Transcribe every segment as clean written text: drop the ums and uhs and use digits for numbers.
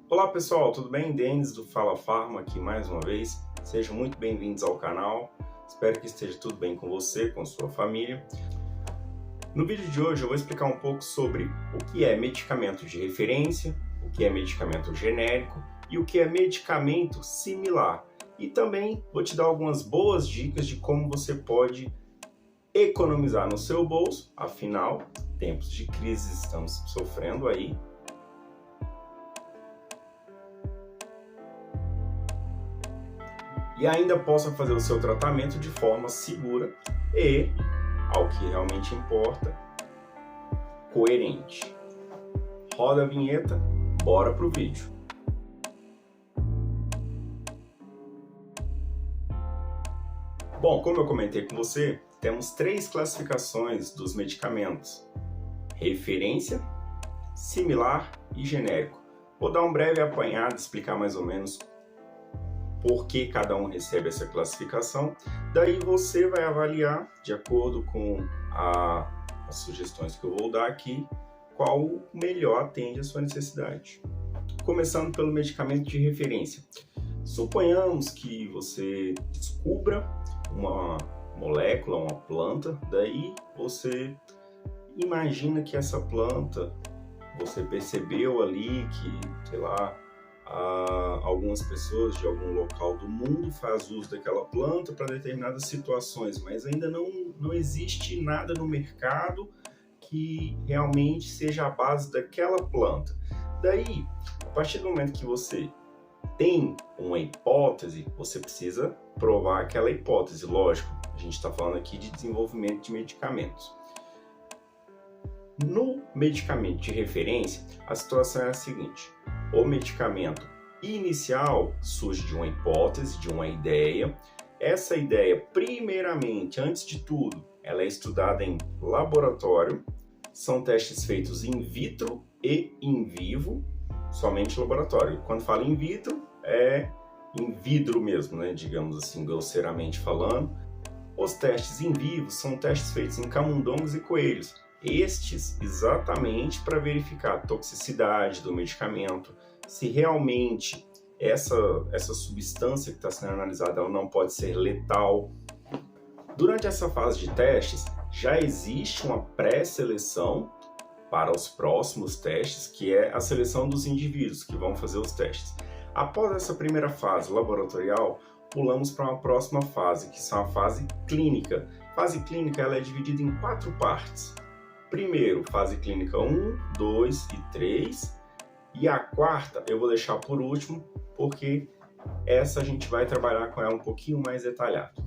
Olá pessoal, tudo bem? Denis do Fala Farma aqui mais uma vez. Sejam muito bem-vindos ao canal. Espero que esteja tudo bem com você, com sua família. No vídeo de hoje eu vou explicar um pouco sobre o que é medicamento de referência, o que é medicamento genérico e o que é medicamento similar. E também vou te dar algumas boas dicas de como você pode economizar no seu bolso, afinal, tempos de crise estamos sofrendo aí. E ainda possa fazer o seu tratamento de forma segura e, ao que realmente importa, coerente. Roda a vinheta, bora pro vídeo. Bom, como eu comentei com você, temos 3 classificações dos medicamentos: referência, similar e genérico. Vou dar um breve apanhado, explicar mais ou menos por que cada um recebe essa classificação. Daí você vai avaliar, de acordo com as sugestões que eu vou dar aqui, qual melhor atende a sua necessidade. Começando pelo medicamento de referência. Suponhamos que você descubra uma molécula, uma planta, daí você imagina que essa planta, você percebeu ali que, sei lá, algumas pessoas de algum local do mundo fazem uso daquela planta para determinadas situações, mas ainda não existe nada no mercado que realmente seja a base daquela planta. Daí, a partir do momento que você tem uma hipótese, você precisa provar aquela hipótese. Lógico, a gente está falando aqui de desenvolvimento de medicamentos. No medicamento de referência, a situação é a seguinte: o medicamento inicial surge de uma hipótese, de uma ideia. Essa ideia, primeiramente, antes de tudo, ela é estudada em laboratório. São testes feitos in vitro e in vivo, somente laboratório. Quando fala in vitro, é in vidro mesmo, né? Digamos assim, grosseiramente falando. Os testes in vivo são testes feitos em camundongos e coelhos. Estes exatamente para verificar a toxicidade do medicamento, se realmente essa substância que está sendo analisada ela não pode ser letal. Durante essa fase de testes, já existe uma pré-seleção para os próximos testes, que é a seleção dos indivíduos que vão fazer os testes. Após essa primeira fase laboratorial, pulamos para uma próxima fase, que é a fase clínica. A fase clínica ela é dividida em 4 partes. Primeiro, fase clínica 1, 2 e 3. E a quarta eu vou deixar por último, porque essa a gente vai trabalhar com ela um pouquinho mais detalhado.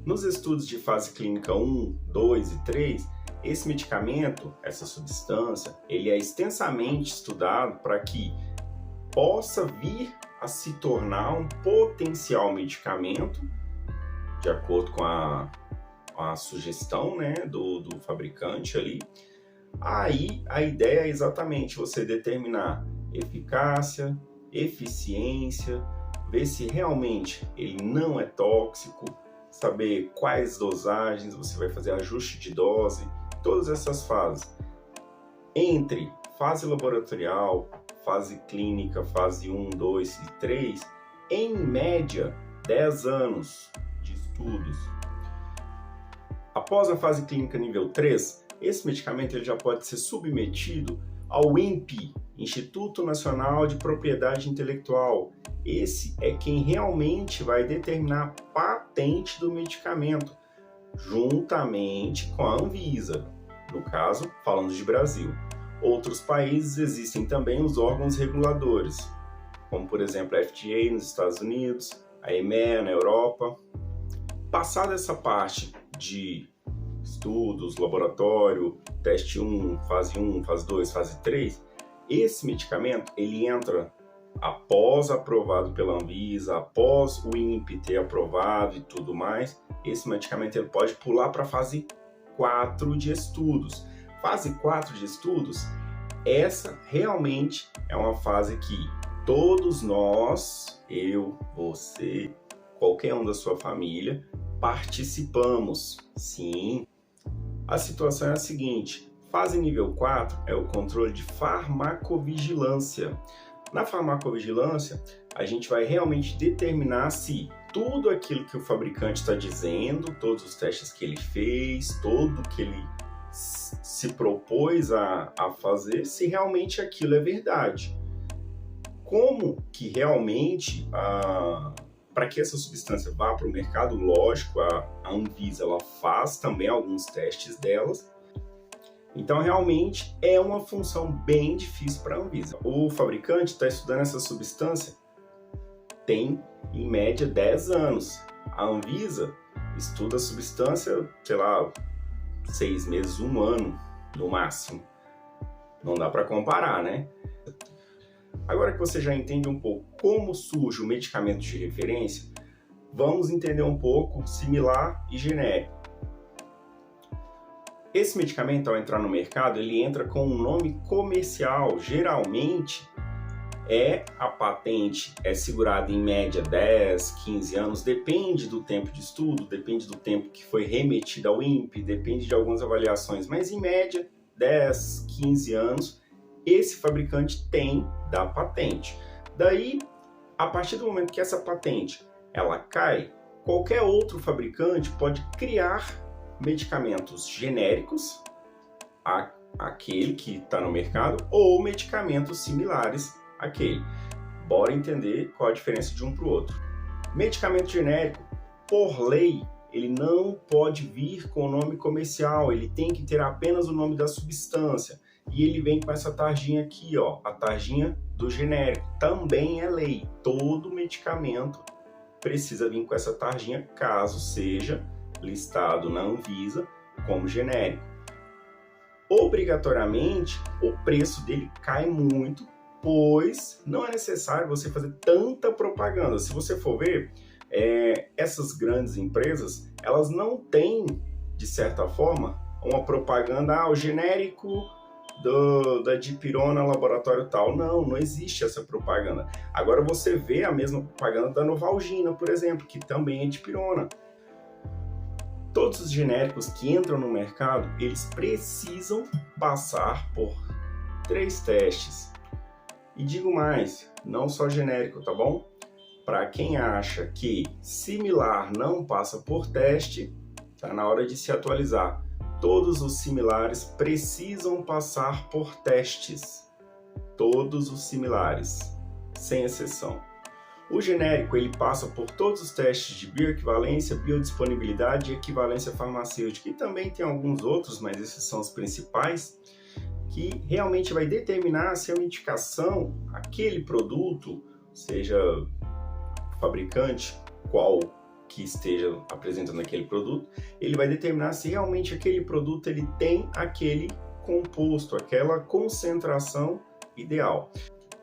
Nos estudos de fase clínica 1, 2 e 3, esse medicamento, essa substância, ele é extensamente estudado para que possa vir a se tornar um potencial medicamento, de acordo com a sugestão, né, do fabricante ali. Aí a ideia é exatamente você determinar eficácia, eficiência, ver se realmente ele não é tóxico, saber quais dosagens, você vai fazer ajuste de dose, todas essas fases. Entre fase laboratorial, fase clínica, fase 1, 2 e 3, em média 10 anos de estudos. Após a fase clínica nível 3, esse medicamento ele já pode ser submetido ao INPI, Instituto Nacional de Propriedade Intelectual. Esse é quem realmente vai determinar a patente do medicamento, juntamente com a Anvisa, no caso, falando de Brasil. Outros países existem também os órgãos reguladores, como por exemplo a FDA nos Estados Unidos, a EMEA na Europa. Passada essa parte de estudos, laboratório, teste 1, fase 2, fase 3, esse medicamento ele entra após aprovado pela Anvisa, após o INPI ter aprovado e tudo mais. Esse medicamento ele pode pular para a fase 4 de estudos. Fase 4 de estudos, essa realmente é uma fase que todos nós, eu, você, qualquer um da sua família, participamos. Sim. A situação é a seguinte: fase nível 4 é o controle de farmacovigilância. Na farmacovigilância, a gente vai realmente determinar se tudo aquilo que o fabricante está dizendo, todos os testes que ele fez, tudo que ele se propôs a fazer, se realmente aquilo é verdade. Como que realmente, para que essa substância vá para o mercado, lógico, a Anvisa ela faz também alguns testes delas. Então, realmente, é uma função bem difícil para a Anvisa. O fabricante está estudando essa substância tem, em média, 10 anos. A Anvisa estuda a substância, sei lá, 6 meses, 1 ano, no máximo. Não dá para comparar, né? Agora que você já entende um pouco como surge o medicamento de referência, vamos entender um pouco similar e genérico. Esse medicamento, ao entrar no mercado, ele entra com um nome comercial. Geralmente, a patente é segurada em média 10, 15 anos, depende do tempo de estudo, depende do tempo que foi remetido ao INPE, depende de algumas avaliações, mas em média 10, 15 anos, esse fabricante tem da patente. Daí, a partir do momento que essa patente ela cai, qualquer outro fabricante pode criar medicamentos genéricos àquele que está no mercado ou medicamentos similares àquele. Bora entender qual a diferença de um para o outro. Medicamento genérico, por lei, ele não pode vir com o nome comercial, ele tem que ter apenas o nome da substância. E ele vem com essa tarjinha aqui, ó, a tarjinha do genérico. Também é lei, todo medicamento precisa vir com essa tarjinha, caso seja listado na Anvisa como genérico. Obrigatoriamente, o preço dele cai muito, pois não é necessário você fazer tanta propaganda. Se você for ver, essas grandes empresas, elas não têm, de certa forma, uma propaganda, o genérico da dipirona laboratório tal. Não existe essa propaganda. Agora você vê a mesma propaganda da Novalgina, por exemplo, que também é dipirona. Todos os genéricos que entram no mercado, eles precisam passar por 3 testes. E digo mais, não só genérico, tá bom? Para quem acha que similar não passa por teste, tá na hora de se atualizar. Todos os similares precisam passar por testes. Todos os similares, sem exceção. O genérico ele passa por todos os testes de bioequivalência, biodisponibilidade e equivalência farmacêutica. E também tem alguns outros, mas esses são os principais, que realmente vai determinar se a indicação, aquele produto, seja fabricante, qual que esteja apresentando aquele produto, ele vai determinar se realmente aquele produto ele tem aquele composto, aquela concentração ideal.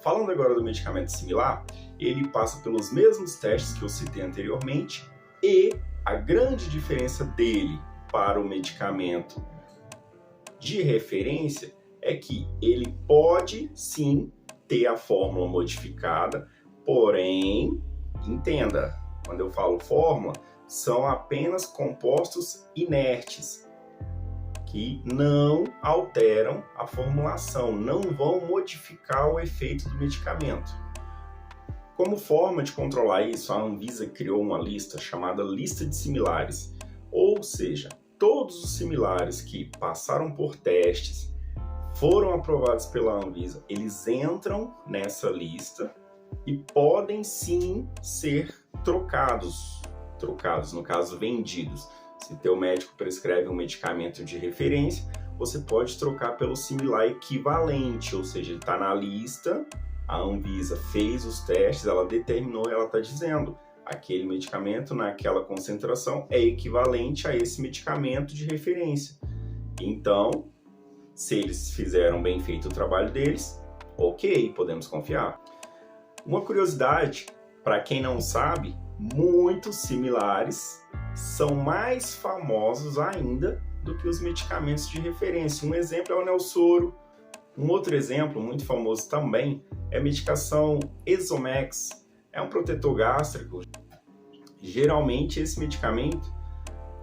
Falando agora do medicamento similar, ele passa pelos mesmos testes que eu citei anteriormente e a grande diferença dele para o medicamento de referência é que ele pode sim ter a fórmula modificada, porém, entenda, quando eu falo fórmula, são apenas compostos inertes, que não alteram a formulação, não vão modificar o efeito do medicamento. Como forma de controlar isso, a Anvisa criou uma lista chamada lista de similares, ou seja, todos os similares que passaram por testes, foram aprovados pela Anvisa, eles entram nessa lista e podem sim ser trocados, no caso vendidos. Se teu médico prescreve um medicamento de referência, você pode trocar pelo similar equivalente, ou seja, ele está na lista, a Anvisa fez os testes, ela determinou, ela está dizendo, aquele medicamento naquela concentração é equivalente a esse medicamento de referência. Então, se eles fizeram bem feito o trabalho deles, ok, podemos confiar. Uma curiosidade, para quem não sabe, muitos similares são mais famosos ainda do que os medicamentos de referência. Um exemplo é o Nelsoro. Um outro exemplo muito famoso também é a medicação Exomex. É um protetor gástrico. Geralmente esse medicamento,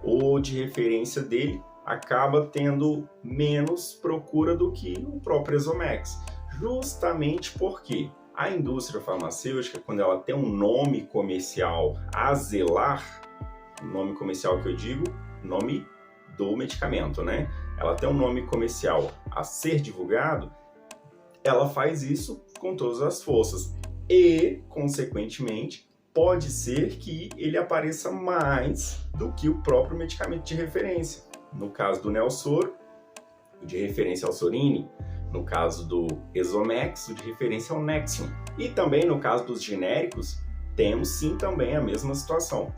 ou de referência dele, acaba tendo menos procura do que o próprio Exomex. Justamente porque A indústria farmacêutica, quando ela tem um nome comercial a zelar, nome comercial que eu digo, nome do medicamento, né? Ela tem um nome comercial a ser divulgado, ela faz isso com todas as forças e, consequentemente, pode ser que ele apareça mais do que o próprio medicamento de referência. No caso do Nelsoro, o de referência ao Sorine. No caso do Exomex, o de referência ao Nexium. E também no caso dos genéricos, temos sim também a mesma situação.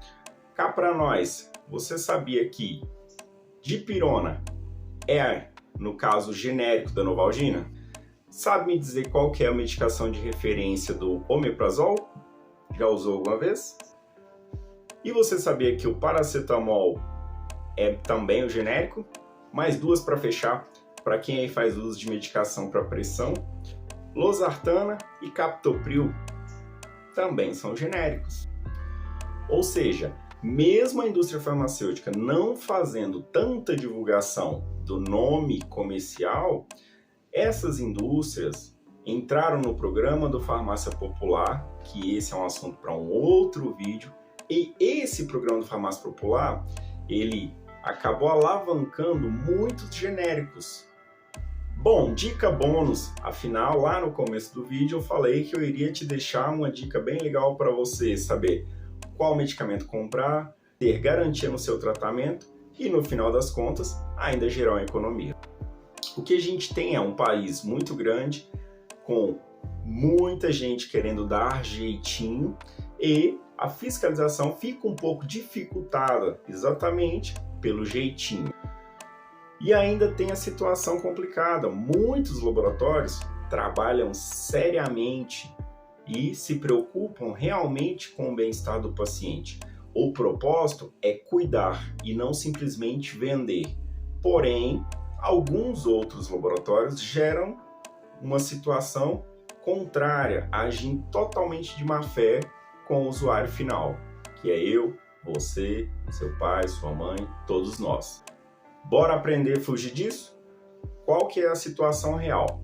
Cá para nós, você sabia que dipirona é, no caso genérico da Novalgina? Sabe me dizer qual que é a medicação de referência do omeprazol? Já usou alguma vez? E você sabia que o paracetamol é também o genérico? Mais duas para fechar, para quem aí faz uso de medicação para pressão, losartana e captopril também são genéricos. Ou seja, mesmo a indústria farmacêutica não fazendo tanta divulgação do nome comercial, essas indústrias entraram no programa do Farmácia Popular, que esse é um assunto para um outro vídeo, e esse programa do Farmácia Popular, ele acabou alavancando muitos genéricos. Bom, dica bônus, afinal, lá no começo do vídeo eu falei que eu iria te deixar uma dica bem legal para você saber qual medicamento comprar, ter garantia no seu tratamento e, no final das contas, ainda gerar uma economia. O que a gente tem é um país muito grande, com muita gente querendo dar jeitinho e a fiscalização fica um pouco dificultada exatamente pelo jeitinho. E ainda tem a situação complicada. Muitos laboratórios trabalham seriamente e se preocupam realmente com o bem-estar do paciente. O propósito é cuidar e não simplesmente vender. Porém, alguns outros laboratórios geram uma situação contrária, agindo totalmente de má fé com o usuário final, que é eu, você, seu pai, sua mãe, todos nós. Bora aprender a fugir disso? Qual que é a situação real?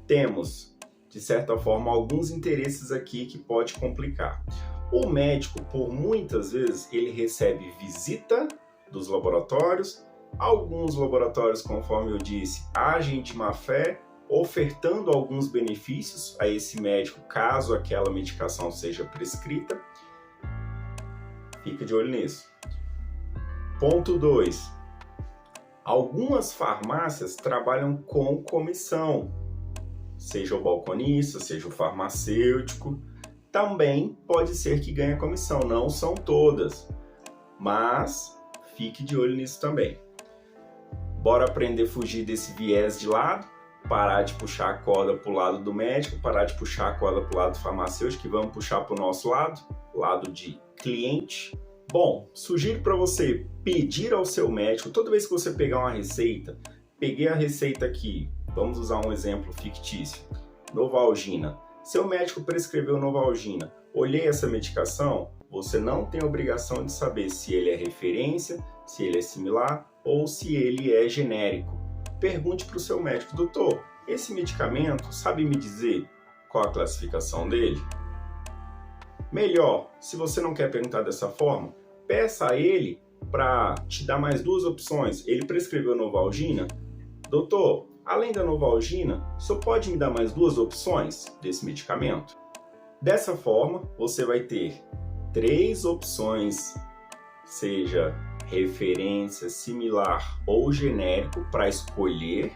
Temos, de certa forma, alguns interesses aqui que pode complicar. O médico, por muitas vezes, ele recebe visita dos laboratórios. Alguns laboratórios, conforme eu disse, agem de má fé, ofertando alguns benefícios a esse médico, caso aquela medicação seja prescrita. Fica de olho nisso. Ponto 2. Algumas farmácias trabalham com comissão, seja o balconista, seja o farmacêutico, também pode ser que ganhe comissão, não são todas, mas fique de olho nisso também. Bora aprender a fugir desse viés de lado, parar de puxar a corda para o lado do médico, parar de puxar a corda para o lado do farmacêutico e vamos puxar para o nosso lado de cliente. Bom, sugiro para você pedir ao seu médico, toda vez que você pegar uma receita, peguei a receita aqui, vamos usar um exemplo fictício, Novalgina. Seu médico prescreveu Novalgina, olhei essa medicação, você não tem a obrigação de saber se ele é referência, se ele é similar ou se ele é genérico. Pergunte para o seu médico, doutor, esse medicamento, sabe me dizer qual a classificação dele? Melhor, se você não quer perguntar dessa forma, peça a ele para te dar mais duas opções. Ele prescreveu Novalgina. Doutor, além da Novalgina, o senhor pode me dar mais duas opções desse medicamento? Dessa forma, você vai ter 3 opções, seja referência, similar ou genérico, para escolher.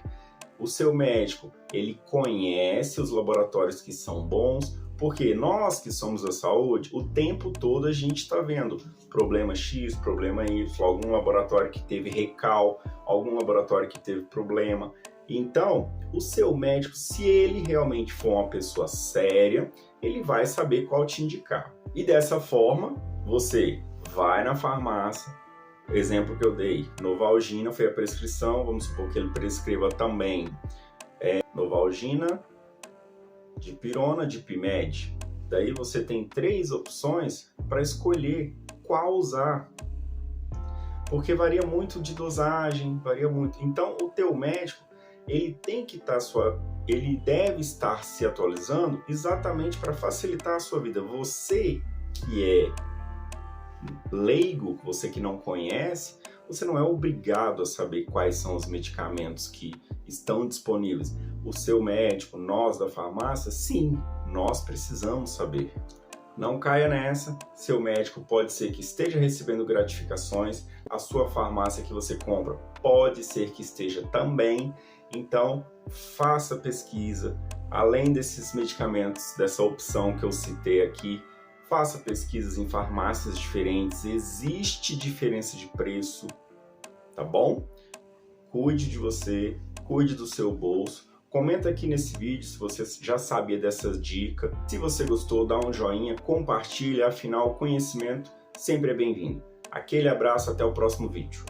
O seu médico, ele conhece os laboratórios que são bons, porque nós que somos da saúde, o tempo todo a gente está vendo problema X, problema Y, algum laboratório que teve recal, algum laboratório que teve problema. Então, o seu médico, se ele realmente for uma pessoa séria, ele vai saber qual te indicar. E dessa forma, você vai na farmácia, exemplo que eu dei, Novalgina foi a prescrição, vamos supor que ele prescreva também Novalgina, dipirona, Dipimed. Daí você tem 3 opções para escolher qual usar. Porque varia muito de dosagem, varia muito. Então, o teu médico, ele tem que estar ele deve estar se atualizando exatamente para facilitar a sua vida. Você que é leigo, você que não conhece, você não é obrigado a saber quais são os medicamentos que estão disponíveis. O seu médico, nós da farmácia, sim, nós precisamos saber. Não caia nessa, seu médico pode ser que esteja recebendo gratificações, a sua farmácia que você compra pode ser que esteja também, então faça pesquisa, além desses medicamentos, dessa opção que eu citei aqui, faça pesquisas em farmácias diferentes, existe diferença de preço, tá bom? Cuide de você, cuide do seu bolso. Comenta aqui nesse vídeo se você já sabia dessas dicas. Se você gostou, dá um joinha, compartilha, afinal, o conhecimento sempre é bem-vindo. Aquele abraço, até o próximo vídeo.